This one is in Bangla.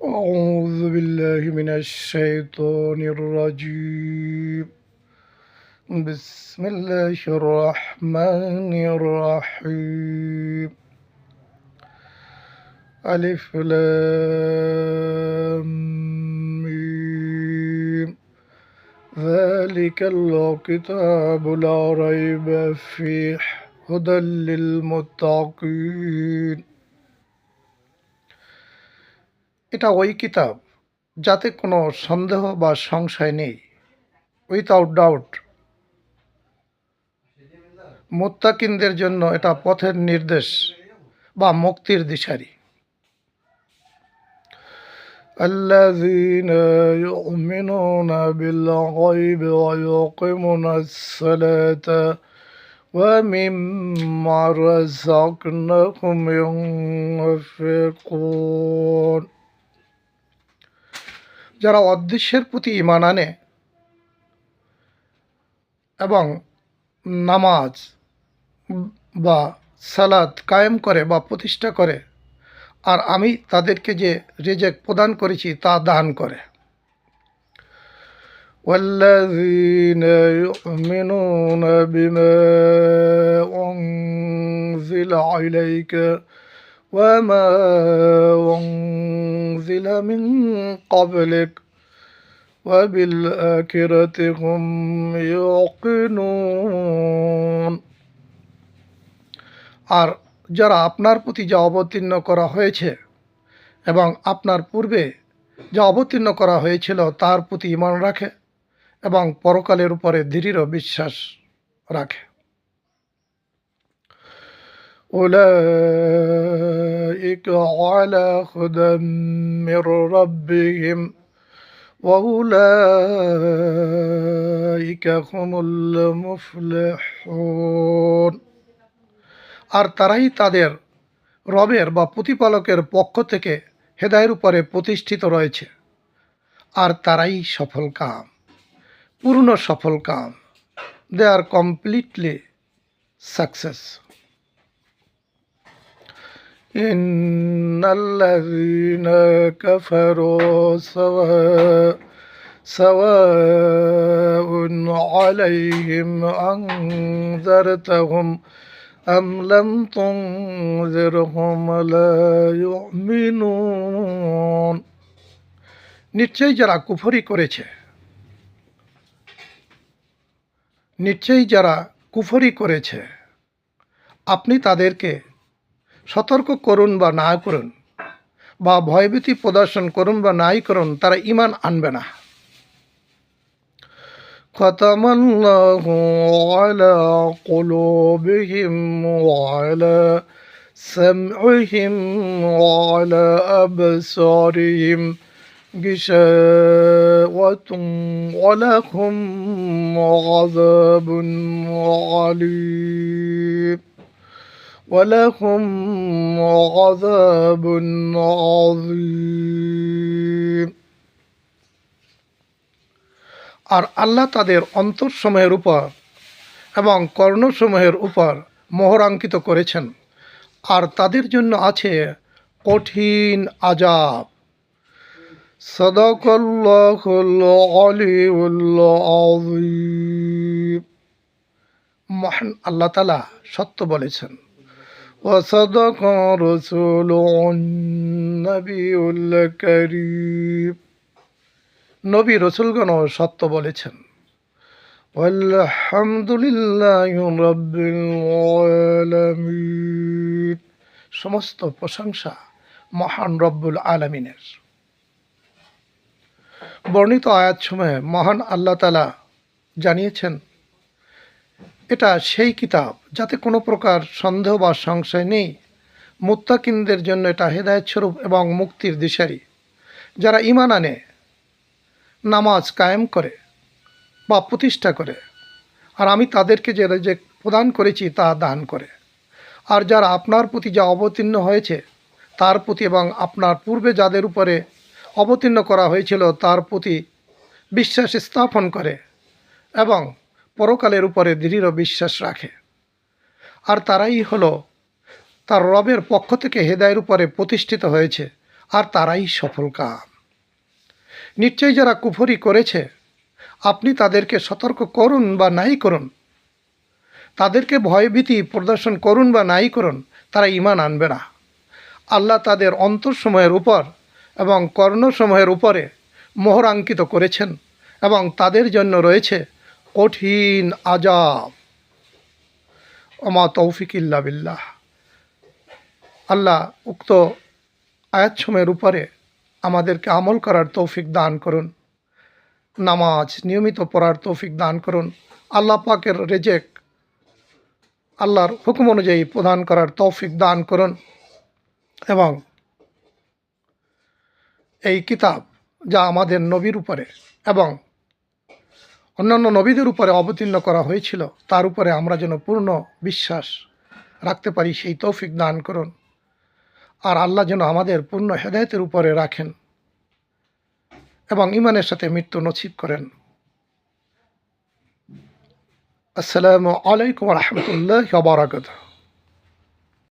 أعوذ بالله من الشيطان الرجيم. بسم الله الرحمن الرحيم. ألف لام ميم. ذلك الكتاب لا ريب فيه هدى للمتقين. এটা ওই কিতাব যাতে কোনো সন্দেহ বা সংশয় নেই, উইথাউট ডাউট। মুত্তাকিনদের জন্য এটা পথের নির্দেশ বা মুক্তির দিশারি। الذين يؤمنون بالغيب ويقيمون الصلاة ومما رزقناهم ينفقون. যারা অদৃশ্যের প্রতি ঈমান আনে এবং নামাজ বা সালাত কায়েম করে বা প্রতিষ্ঠা করে, আর আমি তাদেরকে যে রিজেক প্রদান করেছি তা দান করে। والذين يؤمنون بما أنزل إليك وما أنزل من قبلك وبالآخرة هم يوقنون. আর যারা আপনার প্রতি যা অবতীর্ণ করা হয়েছে এবং আপনার পূর্বে যা অবতীর্ণ করা হয়েছিল তার প্রতি ঈমান রাখে এবং পরকালের উপরে দৃঢ় বিশ্বাস রাখে। উলাইকা আলা হুদাম মির রাব্বিহিম ওয়া উলাইকা হুমুল মুফলিহুন. আর তারাই তাদের রবের বা প্রতিপালকের পক্ষ থেকে হেদায়ের উপরে প্রতিষ্ঠিত রয়েছে, আর তারাই সফল কাম, পূর্ণ সফল কাম। দে আর কমপ্লিটলি সাকসেস। ইন্নাল্লাযীনা কাফারু সাওয়াউন আলাইহিম আনযারতাহুম أم لم تنذرهم لا يؤمنون. নিশ্চয়ই যারা কুফরি করেছে আপনি তাদেরকে সতর্ক করুন বা না করুন, বা ভয়ভীতি প্রদর্শন করুন বা নাই করুন, তারা ঈমান আনবে না। ختم الله على قلوبهم وعلى سمعهم وعلى أبصارهم غشاوة ولهم عذاب عليم ولهم عذاب عظيم. আর আল্লাহ তাদের অন্তরসমূহের উপর এবং কর্ণসমূহের উপর মোহরাঙ্কিত করেছেন, আর তাদের জন্য আছে কঠিন আযাব। সাদাকাল্লাহুল আলিয়্যুল আযীম. মহান আল্লাহ তাআলা সত্য বলেছেন। ওয়া সাদাকা রাসূলুন নবিয়ুল কারীম. নবী রসুলগণও সত্য বলেছেন। আলহামদুলিল্লাহি রাব্বিল আলামিন. সমস্ত প্রশংসা মহান রব্বুল আলামিনের। বর্ণিত আয়াতসমূহে মহান আল্লাহ তাআলা জানিয়েছেন এটা সেই কিতাব যাতে কোনো প্রকার সন্দেহ বা সংশয় নেই। মুত্তাকিনদের জন্য এটা হেদায়েত স্বরূপ এবং মুক্তির দিশারি। যারা ঈমান আনে, নামাজ কায়েম করে বা প্রতিষ্ঠা করে, আর আমি তাদেরকে যে রিজেক প্রদান করেছি তা দান করে। আর যারা আপনার প্রতি যা অবতীর্ণ হয়েছে তার প্রতি এবং আপনার পূর্বে যাদের উপরে অবতীর্ণ করা হয়েছিল তার প্রতি বিশ্বাস স্থাপন করে এবং পরকালের উপরে দৃঢ় বিশ্বাস রাখে, আর তারাই হলো তার রবের পক্ষ থেকে হেদায়ের উপরে প্রতিষ্ঠিত হয়েছে, আর তারাই সফল কাম। নিশ্চয়ই যারা কুফরি করেছে আপনি তাদেরকে সতর্ক করুন বা নাই করুন, তাদেরকে ভয়ভীতি প্রদর্শন করুন বা নাই করুন, তারা ঈমান আনবে না। আল্লাহ তাদের অন্তরসমূহের উপর এবং কর্ণসমূহের উপরে মোহরাঙ্কিত করেছেন এবং তাদের জন্য রয়েছে কঠিন আযাব। ওমা তৌফিক ইল্লা বিল্লাহ। আল্লাহ উক্ত আয়াতসমূহের উপরে আমাদেরকে আমল করার তৌফিক দান করুন, নামাজ নিয়মিত পড়ার তৌফিক দান করুন, আল্লাহ পাকের রেজেক আল্লাহর হুকুম অনুযায়ী প্রদান করার তৌফিক দান করুন এবং এই কিতাব যা আমাদের নবীর উপরে এবং অন্যান্য নবীদের উপরে অবতীর্ণ করা হয়েছিল তার উপরে আমরা যেন পূর্ণ বিশ্বাস রাখতে পারি সেই তৌফিক দান করুন। আর আল্লাহ যেন আমাদের পূর্ণ হেদায়েতের উপরে রাখেন এবং ঈমানের সাথে মৃত্যু নসিব করেন। আসসালামু আলাইকুম ওয়া রাহমাতুল্লাহি ওয়া বারাকাতুহু।